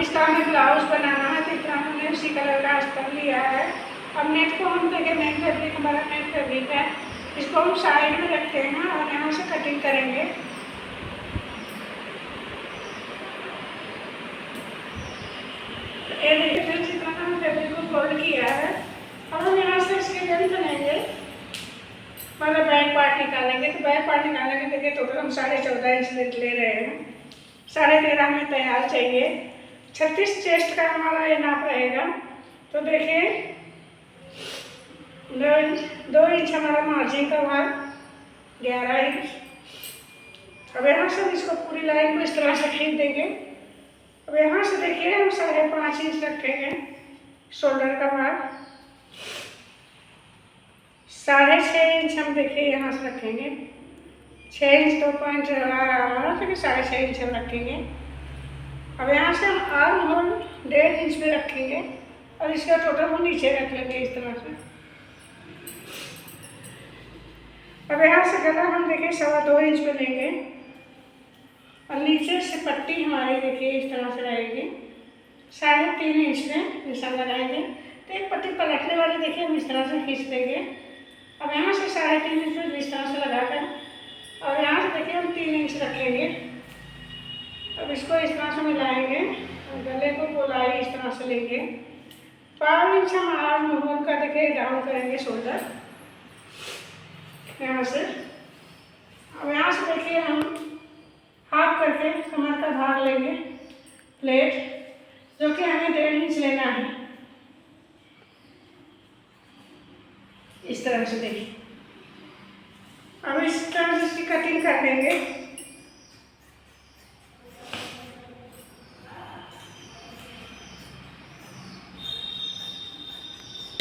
इसका हमें ब्लाउज बनाना है, तो इतना हमने उसी कलर का अस्तर लिया है। अब नेट को हम देखें, मेन फैब्रिक हमारा मेन फैब्रिक है, इसको हम साइड में रखते हैं और यहाँ से कटिंग करेंगे। ये देखिए फ्रेंड्स, इतना हमने फैब्रिक को फोल्ड किया है। अब हम यहाँ से इसके लेंथ लेंगे, मतलब बैक पार्ट निकालेंगे। तो बैक पार्ट निकालने के देखिए टोटल हम 14.5 इंच लेंथ ले रहे हैं, 13.5 हमें तैयार चाहिए। 36 चेस्ट का हमारा ये नाप रहेगा। तो देखिए 2 इंच हमारा मार्जिन का भाग, 11 इंच। अब यहाँ से हम इसको पूरी लाइन को इस तरह से खींच देंगे। अब यहाँ से देखिए हम 5.5 इंच रखेंगे शोल्डर का भाग, 6.5 इंच हम देखिए यहाँ से रखेंगे। 6 इंच तो पॉइंट हमारा, फिर 6.5 इंच हम रखेंगे। अब यहाँ से हम आर्म होल 1.5 इंच पे रखेंगे और इसका टोटल हम नीचे रख लेंगे इस तरह से। अब यहाँ से गला हम देखिए 2.25 इंच पे लेंगे और नीचे से पट्टी हमारी देखिए इस तरह से रहेगी, 3.5 इंच में निशान लगाएंगे। तो एक पट्टी पलटने वाली देखिए हम इस तरह से खींच देंगे। अब यहाँ से 3.5 इंच में इस तरह से लगाकर और यहाँ से देखिए हम 3 इंच रखेंगे। अब इसको इस तरह से मिलाएंगे और गले को गोलाई इस तरह से लेंगे। 5 इंच हम आर्म होल का देखिए डाउन करेंगे शोल्डर यहाँ से। अब यहाँ से देखिए हम हाफ करके कमर का भाग लेंगे प्लेट, जो कि हमें 1.5 इंच लेना है इस तरह से देखिए। अब इस तरह से इसकी कटिंग कर देंगे।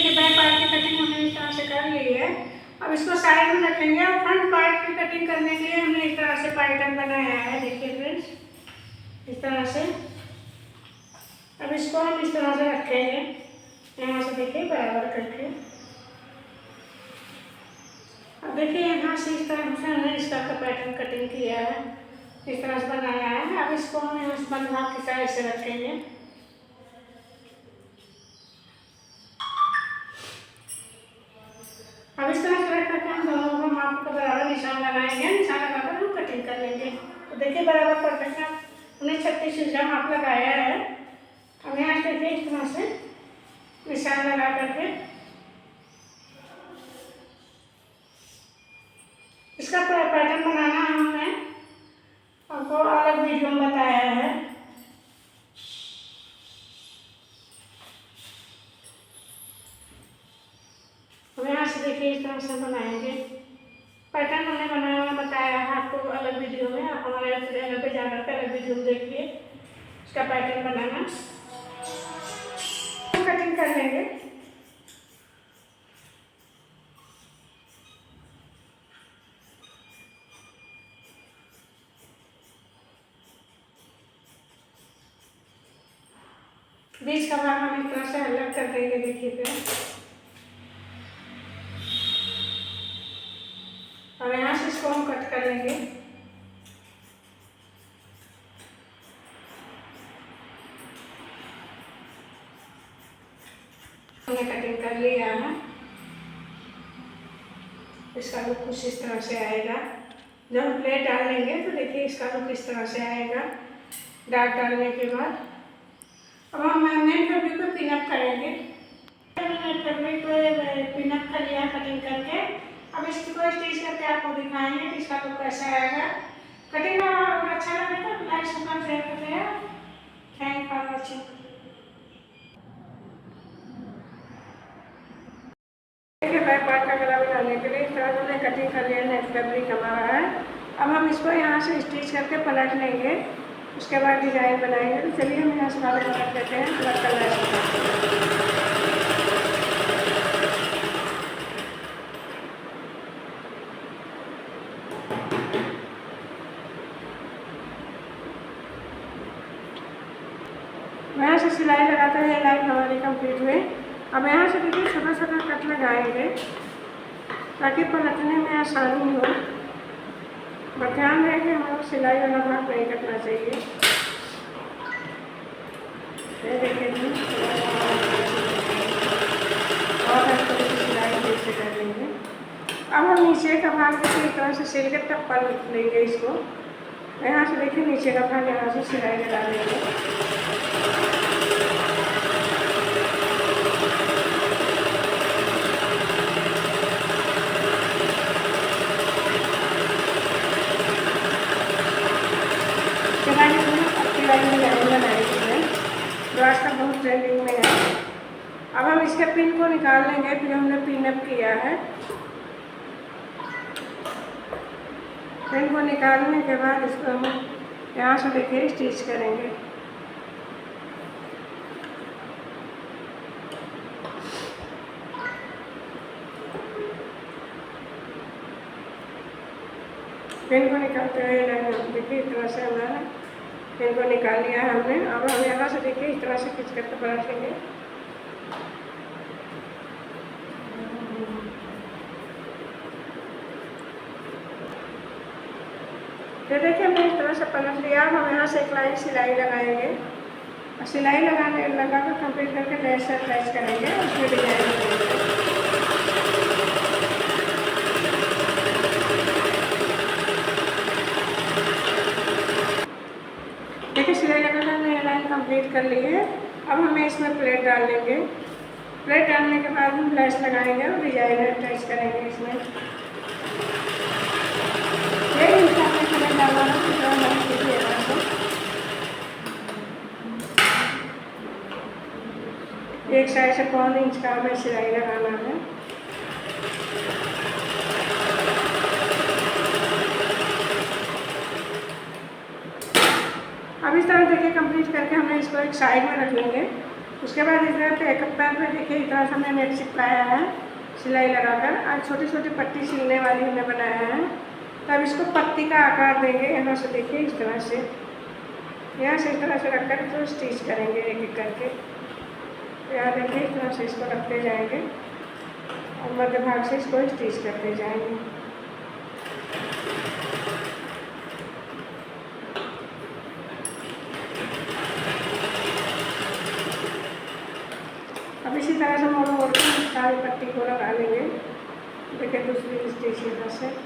बैक पार्ट की कटिंग हमने इस तरह से कर ली है। अब इसको साइड में रखेंगे और फ्रंट पार्ट की कटिंग करने के लिए हमने इस तरह से पैटर्न बनाया है, देखिए फ्रेंड्स इस तरह से। अब इसको हम इस तरह से रखेंगे, यहाँ से देखिए बराबर करके। अब देखिए यहाँ से इस तरह से हमने इस तरह का पैटर्न कटिंग किया है, इस तरह से बनाया है। अब इसको हम यहाँ से बंधा की साइड से रखेंगे। अब इस तरह से रख करके हम दोनों को माप को बराबर निशान लगाएंगे, निशान लगाकर हम कटिंग कर लेंगे। तो देखिए बराबर परफेक्ट हमने 36 इंच माप लगाया है। अब यहाँ से देखिए इस तरह से निशान लगा करके इसका पैटर्न बनाना हमने आपको अलग वीडियो में बताया है। अब यहाँ से देखिए इस तरह से बनाएंगे। पैटर्न हमने बनाया हुआ बताया है आपको अलग वीडियो में, आप हमारे चैनल पे जाकर के अलग वीडियो में देखिए इसका पैटर्न बनाना। कटिंग कर लेंगे। बीच का भाग हम इस तरह से अलग कर देंगे, देखिए फिर। और यहाँ से इसको हम कट कर लेंगे। हमने कटिंग कर लिया है। इसका लुक कुछ इस तरह से आएगा। जब हम प्लेट डाल लेंगे तो देखिए इसका लुक इस तरह से आएगा डार्क डालने के बाद। अब हम मेन फैब्रिक को पिनअप करेंगे। फैब्रिक को पिनअप कर लिया कटिंग करके। अब इसको स्टिच करके आपको दिखाएंगे कि इसका लुक कैसा आएगा। कटिंग अच्छा लगे तो लाइक सब्सक्राइब शेयर करते हैं। Thank for watching. देखिए बैक पार्ट का गला बनाने के लिए इस तरह हमने कटिंग कर लिया, नेट फैब्रिक हमारा है। अब हम इसको यहाँ से स्टिच करके पलट लेंगे, उसके बाद डिजाइन बनाएंगे। तो चलिए हम यहाँ से पलट लेते हैं, पलट करना यहाँ से सिलाई लगाते हैं। लाइन हमारी कंप्लीट हुई। अब यहाँ से देखिए छोटा छोटा कट लगाएंगे ताकि पलटने में आसानी हो। बट ध्यान रहे कि हमारा सिलाई वाला भाग नहीं कटना चाहिए। ये देखिए और अच्छे से सिलाई फिर से कर लेंगे। अब हम नीचे का भाग देखिए इस तरह से सिल के टप्पा लेंगे इसको। यहाँ से देखिए नीचे का भाग यहाँ से सिलाई लगा लेंगे। पट्टी वाली डिजाइन बनाई है जो आजकल बहुत ट्रेंडिंग में है। अब हम इसके पिन को निकाल लेंगे, फिर हमने पिन अप किया है। पिन को निकालने के बाद इसको हम यहाँ से देखिए स्टिच करेंगे। पिन को निकालते हुए देखिए इस तरह से हमारा पिन को निकाल लिया है हमने। अब हम यहाँ से देखिए इस तरह से खींच करके पलटेंगे। तो देखिए हमने इस तरह से पलट लिया। अब हम यहाँ से एक लाइन सिलाई लगाएंगे और सिलाई लगा कर कंप्लीट करके लेस अटैच करेंगे और उसमें डिजाइन करेंगे। देखिए सिलाई लगाकर हमने लाइन कंप्लीट कर ली है। अब हमें इसमें प्लेट डाल लेंगे। प्लेट डालने के बाद हम लेस लगाएंगे और डिजाइन अटैच करेंगे इसमें। एक साइड से 5 इंच का हमें सिलाई लगाना है। अब इस तरह देखिए कंप्लीट करके हमने इसको एक साइड में रख लेंगे। उसके बाद इस तरह पे एक पैर पे देखिए इस तरह से हमने नेट चिपकाया है सिलाई लगाकर। आज छोटी छोटी पट्टी सिलने वाली हमने बनाया है। तब इसको पत्ती का आकार देंगे। यहाँ से देखिए इस तरह से, यहाँ से इस तरह से रखकर तो स्टिच करेंगे एक एक करके। यहाँ देखिए इस तरह से इसको रखते जाएंगे और मध्य भाग से इसको स्टिच करते जाएंगे। अब इसी तरह से मोड़ के सारी पट्टी को लगा लेंगे। देखिए दूसरी स्टिच यहाँ से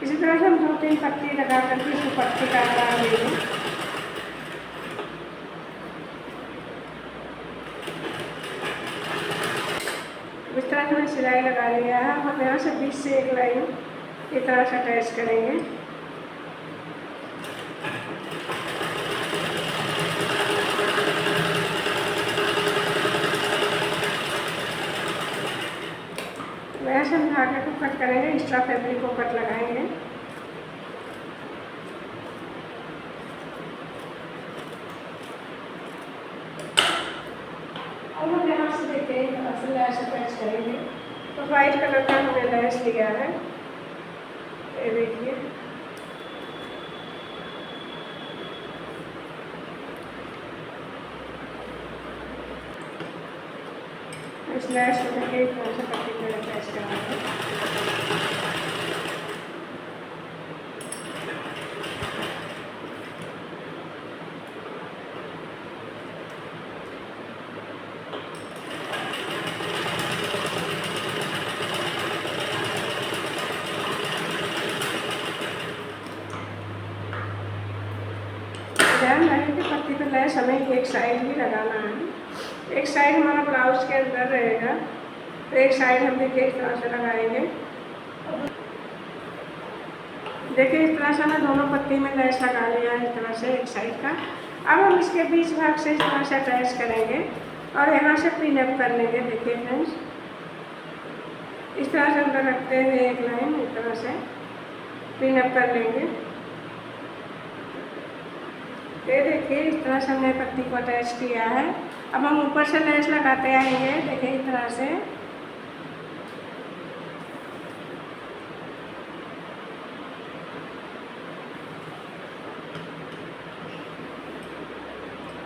इसी तरह से हम 2-3 पट्टी लगा करके इसको पट्टी का आकार देंगे। इस तरह से हमने सिलाई लगा लिया है। हम यहाँ से बीच से एक लाइन इस तरह से अटैच करेंगे। वैसे हम धागे को कट करेंगे, एक्स्ट्रा फैब्रिक को कट लगाएंगे। और हम यहाँ से देखते हैं लैस अटैच करेंगे। तो वाइट कलर का हमने लैस लिया है, ये देखिए। इस लैस को देखिए इस तरह से पट्टी पर अटैच कराएंगे। ध्यान रखें कि पट्टी पर लैस हमें एक साइड ही लगाना है। एक साइड हमारा ब्लाउज के अंदर रहेगा, तो एक साइड हम देखिए इस तरह से लगाएंगे। देखिए इस तरह से मैं दोनों पट्टी में लैस लगा लिया है इस तरह से एक साइड का। अब हम इसके बीच भाग से इस तरह से अटैच करेंगे और यहाँ से पिन अप कर लेंगे। देखिए फ्रेंड्स, इस तरह से अंदर रखते हुए एक लाइन इस तरह से पिन अप कर लेंगे। ये देखिए इस तरह से हमने पट्टी को अटैच किया है। अब हम ऊपर से लेस लगाते आएंगे। देखिए इस तरह से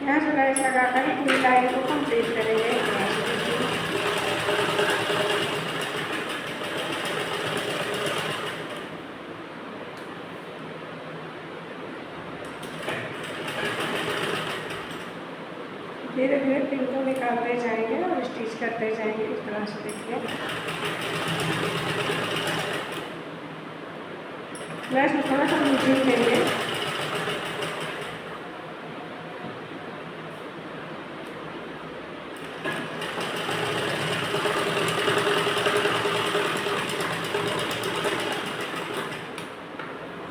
यहाँ से लेस लगाकर पूरी लाइन को कंप्लीट करेंगे इस तरह से। धीरे धीरे पिन को निकालते जाएंगे और स्टिच करते जाएंगे इस तरह से। देखिए मैं इसमें थोड़ा सा लूजिंग देंगे।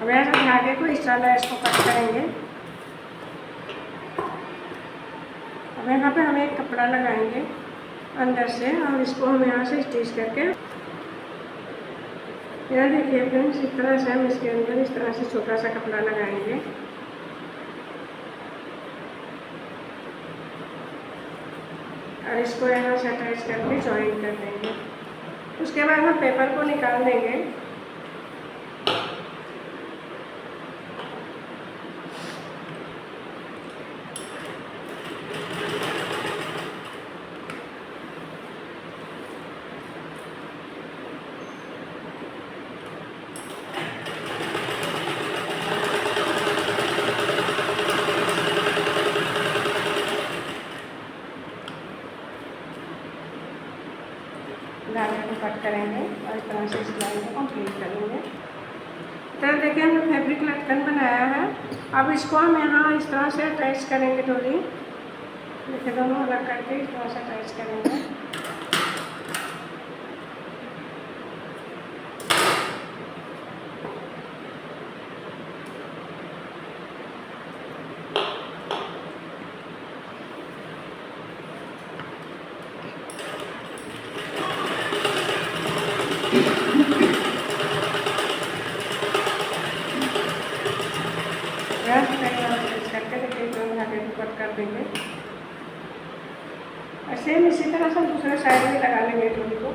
अब यहाँ से धागे को इस तरह इसको कट करेंगे। अब यहाँ पे हम एक कपड़ा लगाएंगे अंदर से और इसको हम यहाँ से स्टिच करके, यहाँ देखिए फ्रेंड्स, इस तरह से हम इसके अंदर इस तरह से छोटा सा कपड़ा लगाएंगे और इसको यहाँ से अटैच करके जॉइन कर देंगे। उसके बाद हम पेपर को निकाल देंगे। धागे को कट करेंगे और इस तरह से इस लाइन को कंप्लीट करेंगे। तो देखिए हमने फैब्रिक लटकन बनाया है। अब इसको हम यहाँ इस तरह से अटैच करेंगे डोरी। देखिए दोनों अलग करके इस तरह से अटैच करेंगे। करके देखिए दोनों धागे को कट कर देंगे। और सेम इसी तरह से दूसरे साइड में लगा लेंगे डोरी को।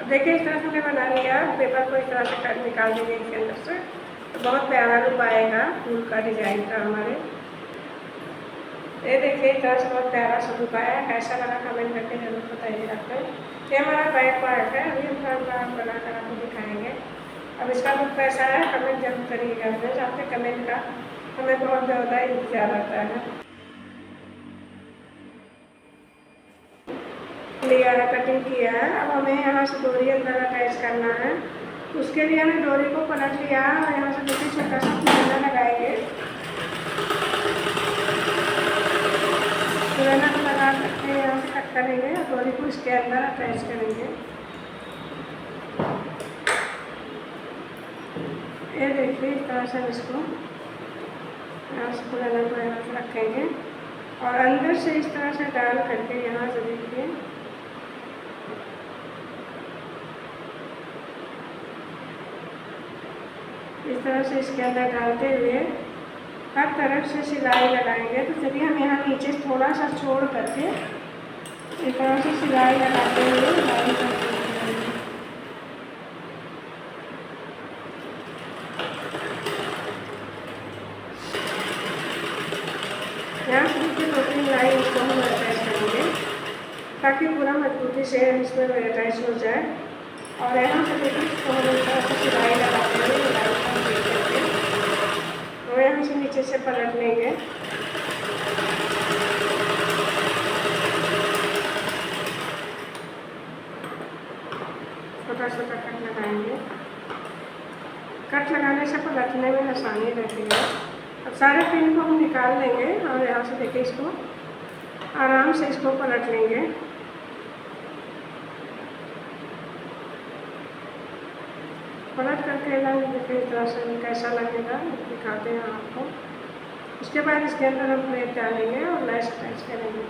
देखिए इस तरह से हमने बना लिया। पेपर को इस तरह से कट निकाल देंगे इसके अंदर से, तो बहुत प्यारा लुक आएगा फूल का डिजाइन का हमारे। ये देखिए इस तरह से बहुत प्यारा सा लुक आया। कैसा लगा कमेंट करके जरूर बताइएगा फ्रेंड। ये हमारा बैक पार्ट है, अभी हम बना कर आपको दिखाएंगे। अब इसका लुक कैसा है कमेंट जरूर करिएगा फ्रेंड्स। आपके कमेंट का हमें बहुत ज़्यादा इंतजार रहता है। लिया है, कटिंग किया है। अब हमें यहाँ से डोरी अंदर अटैच करना है। उसके लिए हमें डोरी को पलट लिया और यहाँ से देखिए छोटा सा पुराना लगाएंगे। पुराना को लगा करके यहाँ से कट करेंगे और डोरी को इसके अंदर अटैच करेंगे। ये देखिए इस तरह से इसको यहाँ से पुराना को यहाँ से रखेंगे और अंदर से इस तरह से डाल करके यहाँ से देखिए इस तरह से इसके अंदर डालते हुए हर तरफ से सिलाई लगाएंगे। तो चलिए हम यहाँ नीचे थोड़ा सा छोड़ करके इस तरह से सिलाई लगाते हुए लाइन करते हुए यहाँ से देखिए 2-3 लाइन इसको हम अटैच करेंगे ताकि पूरा मजबूती से इसमें अटैच हो जाए। और यहाँ से देखिए इसको हम इस तरह से सिलाई लगाते हुए और यहाँ से नीचे से पलट लेंगे। छोटा छोटा कट लगाएंगे। कट लगाने से पलटने में आसानी रहती है। अब सारे पिन को हम निकाल लेंगे और यहाँ से देखिए इसको आराम से इसको पलट लेंगे। पलट करके देखिए इस तरह से कैसा लगेगा दिखाते हैं आपको। उसके बाद इसके अंदर हम प्लेट डालेंगे और लैस अटैच करेंगे।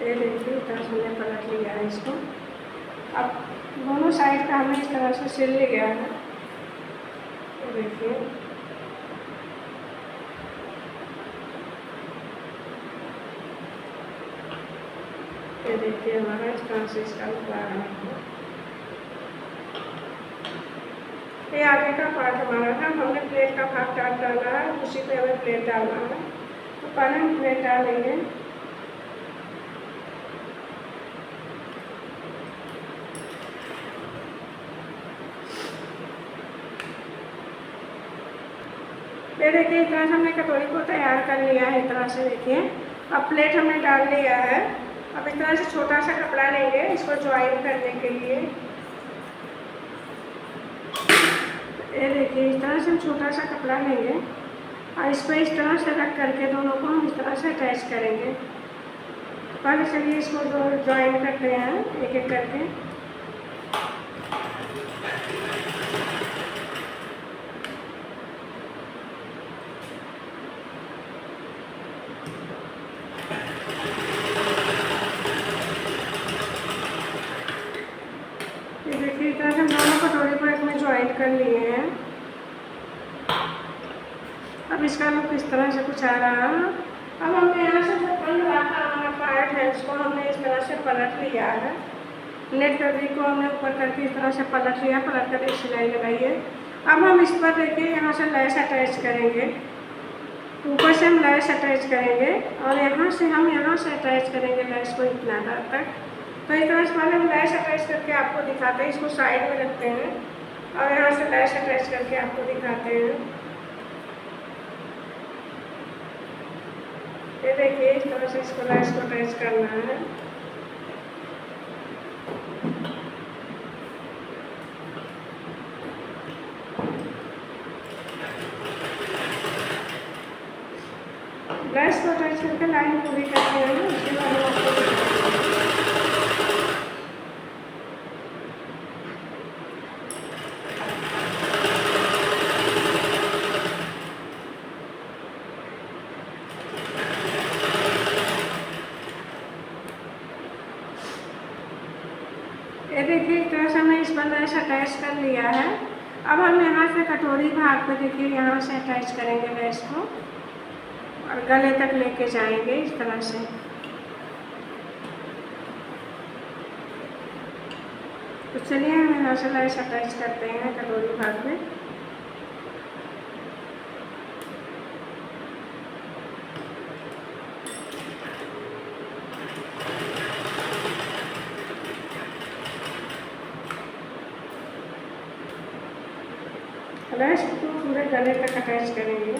ये देखिए इस तरह से हमने पलट लिया है इसको। अब दोनों साइड का हमें इस तरह से सिल गया है। ये देखिए ये देखिए हमारा इस तरह से इसका लुक आ रहा है। ये आगे का पार्ट हमारा था। हमने प्लेट का भाग काट डाला है, उसी पे हमें प्लेट डालना है। तो पहले हम प्लेट डालेंगे। ये देखिए इस तरह से हमने कटोरी को तैयार कर लिया है। इस तरह से देखिए अब प्लेट हमने डाल लिया है। अब इस तरह से छोटा सा कपड़ा लेंगे इसको ज्वाइन करने के लिए। ये देखिए इस तरह से हम छोटा सा कपड़ा लेंगे और इस पर इस तरह से रख करके दोनों को हम इस तरह से अटैच करेंगे। पहले चलिए इसको ज्वाइन करते हैं एक एक करके। ये देखिए इस तरह से हम दोनों कटोरी पर इसमें ज्वाइन कर लिए हैं। अब इसका लुक इस तरह से कुछ आ रहा है। अब हमने यहाँ से जो बन रहा था हमारा पार्ट है उसको हमने इस तरह से पलट लिया है। नेट फैब्रिक को हमने ऊपर करके इस तरह से पलट लिया, पलट कर एक सिलाई लगाई है। अब हम इस पर देखिए यहाँ से लैस अटैच करेंगे, ऊपर से हम लैस अटैच करेंगे और यहाँ से हम यहाँ से अटैच करेंगे लैस को इतना तक। तो इस तरह से पहले हम लैस अटैच करके आपको दिखाते हैं। इसको साइड में रखते हैं और यहाँ से लैस अटैच करके आपको दिखाते हैं। ये देखिए इस तरह से इसको लैस को अटैच करना है। लैस को अटैच करके लाइन पूरी करते हैं। उसके बाद हम आपको ये देखिए इस तरह से हमने इस पर लैस अटैच कर लिया है। अब हम यहाँ से कटोरी भाग पे देखिए यहाँ से अटैच करेंगे लैस को और गले तक लेके जाएंगे इस तरह से। तो चलिए हम यहाँ से लैस अटैच करते हैं कटोरी भाग में। लैस को पूरे गले तक अटैच करेंगे।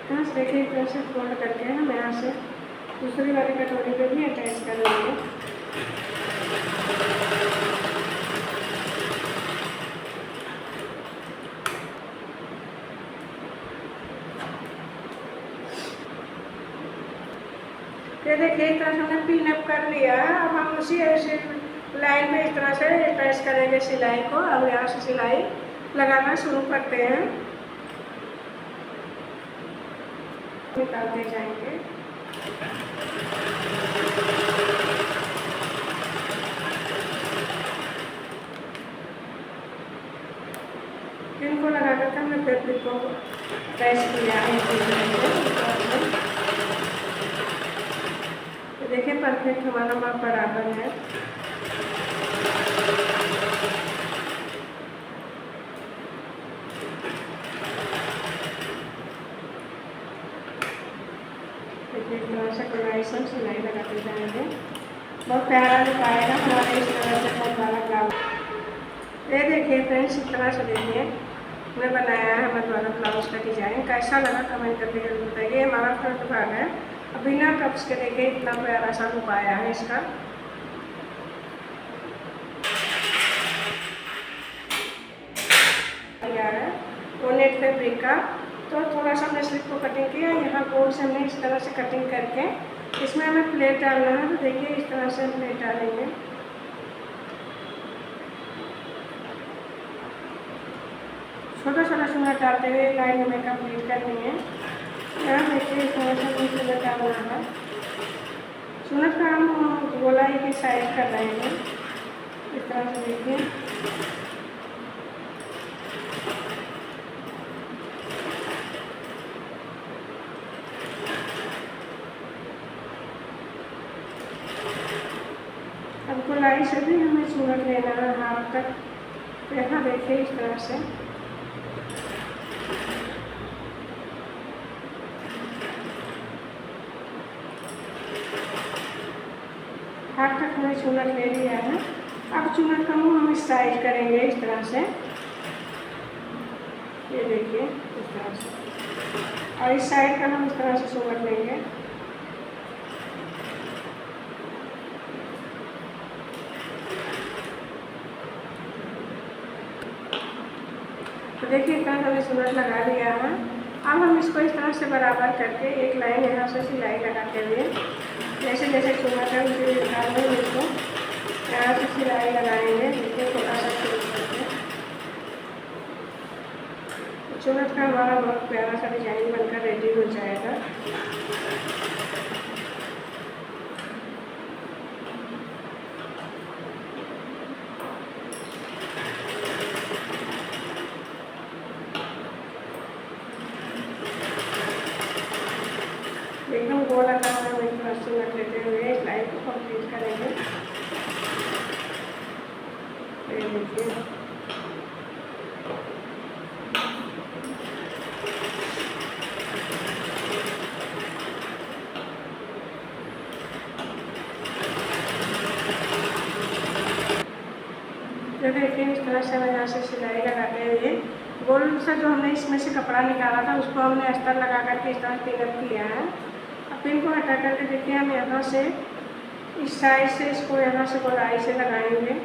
यहाँ से देखिए इस तरह से फोल्ड करके हम यहाँ से दूसरी वाली कटोरी पे भी अटैच कर लेंगे। ये देखिए इस तरह से हमने पिन अप कर लिया है। अब हम उसी ऐसे लाइन में इस तरह से अटैच करेंगे सिलाई को। अब यहाँ से सिलाई लगाना शुरू करते हैं, निकालते जाएंगे। पिन को लगा करके हमने फैब्रिक को अटैच किया है। देखिए परफेक्ट हमारा माप बराबर है। देखिए इस तरह से कढ़ाई से सिलाई लगाते जाएंगे। बहुत प्यारा लुक आएगा हमारे इस तरह से बहुत बड़ा ब्लाउज। ये देखिए फ्रेंड्स इस तरह से देखिए हमने बनाया है हमारे द्वारा ब्लाउज का डिजाइन। कैसा लगा कमेंट करके जरूर बताइए। हमारा फ्रंट भाग है। अब बिना कप्स के देखिए इतना प्यारा सा लुक आया है इसका। वो नेट फैब्रिक का। तो थोड़ा सा हमने स्लिप को कटिंग किया, यहाँ गोल से हमने इस तरह से कटिंग करके इसमें हमें प्लेट डालना है। तो देखिए इस तरह से हम प्लेट डालेंगे। छोटा छोटा चुना डालते हुए लाइन हमें कंप्लीट करनी है। यहाँ देखिए इस तरह से चुनट डालना है। चुनट का हम गोलाई की साइड कर रहे हैं इस तरह से देखिए। अब गोलाई से भी हमें चुनट लेना है हाथ तक। तो यहाँ देखिए इस तरह से चुनट ले लिया है। अब चुनट का मुँह हम इस साइड करेंगे इस तरह से, ये देखिए इस तरह से, और इस साइड का हम इस तरह से चुनट लेंगे। तो देखिए इतना हमने चुनट लगा दिया है। अब हम इसको इस तरह से बराबर करके एक लाइन यहाँ से सिलाई लगाते हुए, जैसे जैसे चुनट है उसी हिसाब में इसको यहाँ से सिलाई लगाएंगे। देखिए थोड़ा सा शुरू करके चुनट का हमारा बहुत प्यारा सा डिजाइन बनकर रेडी हो जाएगा। एकदम गोल आकार में एक बार चुनट लेते हुए इस लाइन को कंप्लीट करेंगे। ये देखिए इस तरह से हम यहाँ से सिलाई लगाते हुए गोल से जो हमने इसमें से कपड़ा निकाला था उसको हमने अस्तर लगा करके इस तरह पिन किया है। अब पिन को हटा करके देखिए हम यहाँ से इस साइड से इसको यहाँ से गोलाई से लगाएंगे।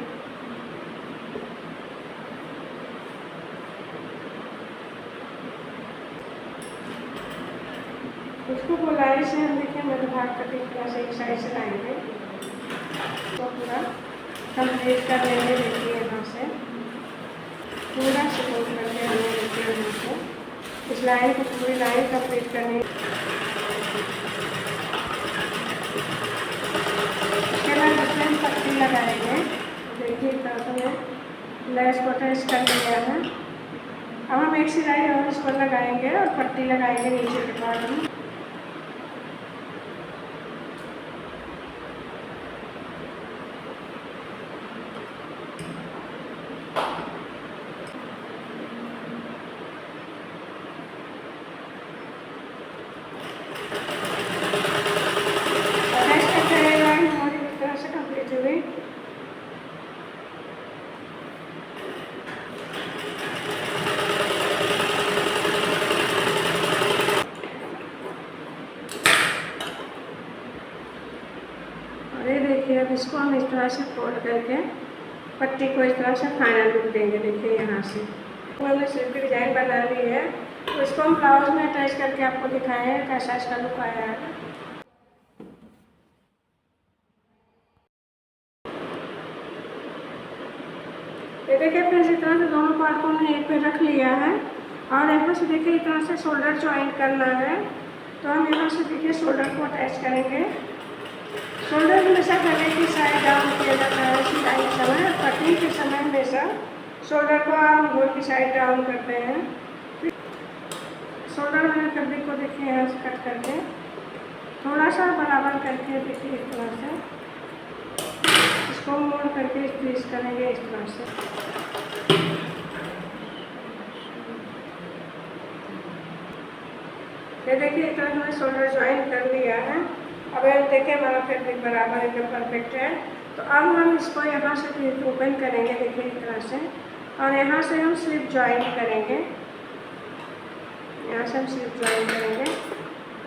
उसको गोलाई से हम देखिए मध्य भाग करके इस तरह से एक साइड से लाएंगे, तो पूरा कंप्लीट कर लेंगे। देखिए यहाँ से पूरा सपोर्ट करके हमें देखिए यहाँ से इस लाइन को पूरी लाइन कंप्लीट करनी। उसके बाद इसमें पट्टी लगाएंगे। देखिए इस तरह से लेस को अटैच कर लिया है। अब हम एक सिलाई और इस पर लगाएंगे और पट्टी लगाएंगे नीचे के पार्ट में। ये देखिए अब इसको हम इस तरह से फोल्ड करके पट्टी को इस तरह से फाइनल लुक देंगे। देखिए यहाँ से हमने सिल्क की डिजाइन बना ली है, तो इसको हम ब्लाउज में अटैच करके आपको दिखाए हैं कैसा इसका लुक आया है। ये देखिए फ्रेंड्स इस तरह से दोनों पार्ट को हमने एक पे रख लिया है और यहाँ से देखिए इस तरह से शोल्डर ज्वाइन करना है। तो हम यहाँ से देखिए शोल्डर को अटैच करेंगे। शोल्डर हमेशा गले की साइड डाउन किया जाता है सिलाई के समय, कटिंग के समय हमेशा शोल्डर को हम गोल की साइड डाउन करते हैं। शोल्डर में फैब्रिक को देखिए यहाँ से कट करके थोड़ा सा बराबर करके देखिए इस तरह से इसको मोड़ करके स्ट्रेच करेंगे इस तरह से। ये देखिए इस तरह हमने शोल्डर ज्वाइन कर लिया है। अब हम देखिए हमारा फैब्रिक बराबर एकदम परफेक्ट है। तो अब हम इसको यहाँ से ओपन करेंगे देखिए इस तरह से, और यहाँ से हम स्लिप ज्वाइन करेंगे। यहाँ से हम स्लिप ज्वाइन करेंगे।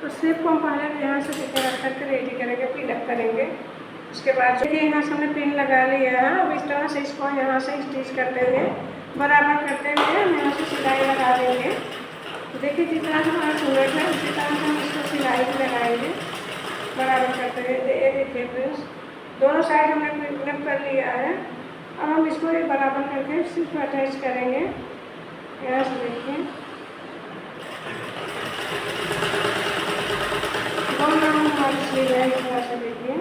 तो स्लिप को हम पहले यहाँ से देखिए रख करके रेडी करेंगे, पिन अप करेंगे। उसके बाद देखिए यहाँ से हमने पिन लगा लिया है। अब इस तरह से इसको यहाँ से स्टिच करते हुए बराबर करते हुए हम यहाँ से सिलाई लगा देंगे। तो देखिए जिस तरह से हमारा चुनट है उसी तरह से हम इसको सिलाई भी लगाएंगे बराबर करते हुए। ये देखिए फ्रेंड्स दोनों साइड हमने पिन अप कर लिया है। अब हम इसको बराबर करके सिर्फ अटैच करेंगे। यहाँ से देखिए दोनों हमारी स्लीव है इस तरह से देखिए।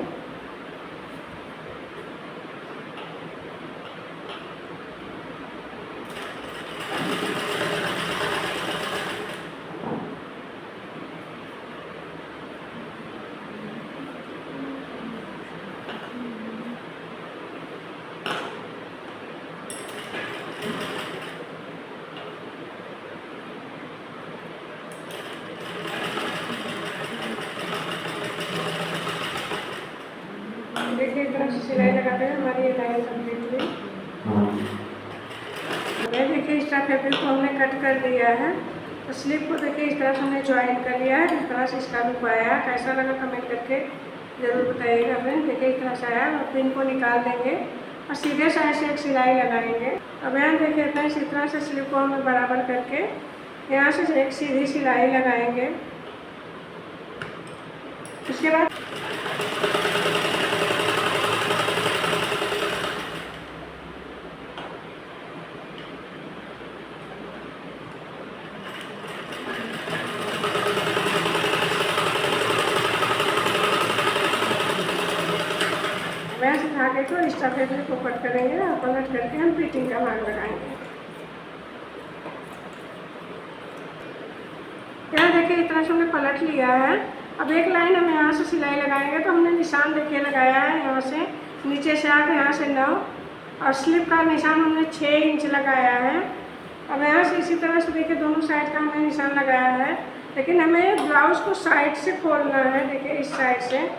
एक्स्ट्रा फैब्रिक को हमने कट कर दिया है। तो स्लीव को देखिए इस तरह से हमने ज्वाइन कर लिया है। इस तरह से इसका लुक आया। कैसा लगा कमेंट करके ज़रूर बताइएगा फ्रेंड। देखिए इस तरह से आया। और पिन को निकाल देंगे और सीधे साइड से एक सिलाई लगाएंगे। अब यहाँ देखिए फ्रेंड्स इस तरह से स्लीव को हमें बराबर करके यहाँ से एक सीधी सिलाई लगाएंगे। उसके बाद वैसे धागे को एक्स्ट्रा फैब्रिक को कट करेंगे और पलट करके हम फिटिंग का भाग लगाएंगे। यहाँ देखिए इस तरह से हमने पलट लिया है। अब एक लाइन हम यहाँ से सिलाई लगाएंगे। तो हमने निशान देखिए लगाया है यहाँ से नीचे से आकर यहाँ से 9 और स्लिप का निशान हमने 6 इंच लगाया है। अब यहाँ से इसी तरह से देखिए दोनों साइड का हमने निशान लगाया है। लेकिन हमें ब्लाउज़ को साइड से खोलना है। देखिए इस साइड से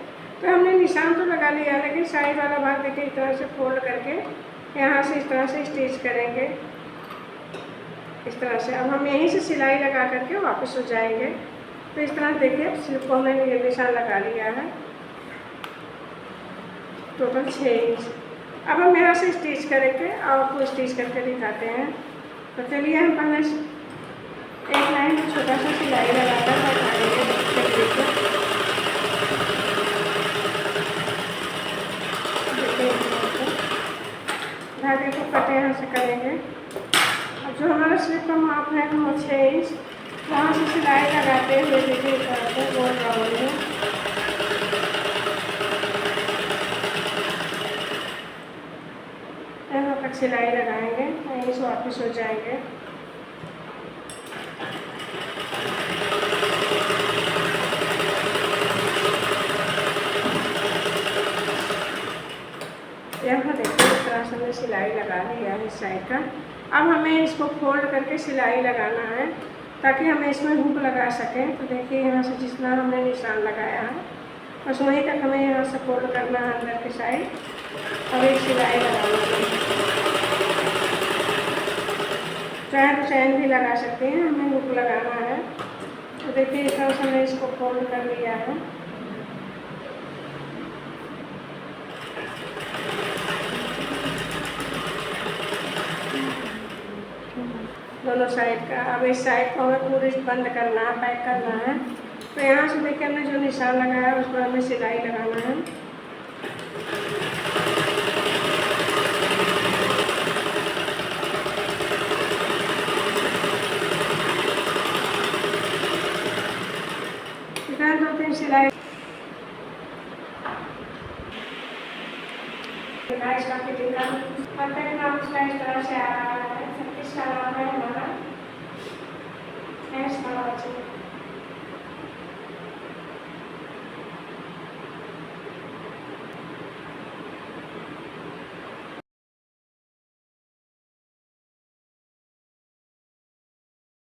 तो हमने निशान तो लगा लिया है, लेकिन साइड वाला भाग देखिए इस तरह से फोल्ड करके यहाँ से इस तरह से स्टिच करेंगे इस तरह से। अब हम यहीं से सिलाई लगा करके वापस हो जाएंगे। तो इस तरह देखिए स्लिप को हमने ये निशान लगा लिया है टोटल 6 इंच। अब हम यहाँ से स्टिच करेंगे और आपको स्टिच करके दिखाते हैं। तो चलिए हम पहले एक लाइन में छोटा सा सिलाई लगाकर बैठाएंगे। धागे को कटे यहाँ से करेंगे। अब जो हमारा स्लिप का माप है वो 6 इंच, वहाँ से सिलाई लगाते हुए देखिए इस तरह से गोल राउंड में यहाँ तक सिलाई लगाएंगे। यहीं से वापस हो जाएंगे। यहाँ देखिए इस तरह से हमने सिलाई लगा लिया है इस साइड का। अब हमें इसको फोल्ड करके सिलाई लगाना है ताकि हमें इसमें हुक लगा सकें। तो देखिए यहाँ से जितना हमने निशान लगाया है बस वहीं तक हमें यहाँ से फोल्ड करना है अंदर की साइड और एक सिलाई लगानी है। चाहे तो चैन भी लगा सकते हैं, हमें हुक लगाना है। तो देखिए इस तरह से हमने इसको फोल्ड कर लिया है। दोनों साइड का। अब इस साइड को हमें पूरी बंद करना है, पैक करना है। तो यहाँ से देखिए हमने जो निशान लगाया है उस पर हमें सिलाई लगाना है। इधर 2-3 सिलाई इसका फिटिंग का परफेक्ट नाम इसका इस तरह से आ रहा है। 36 का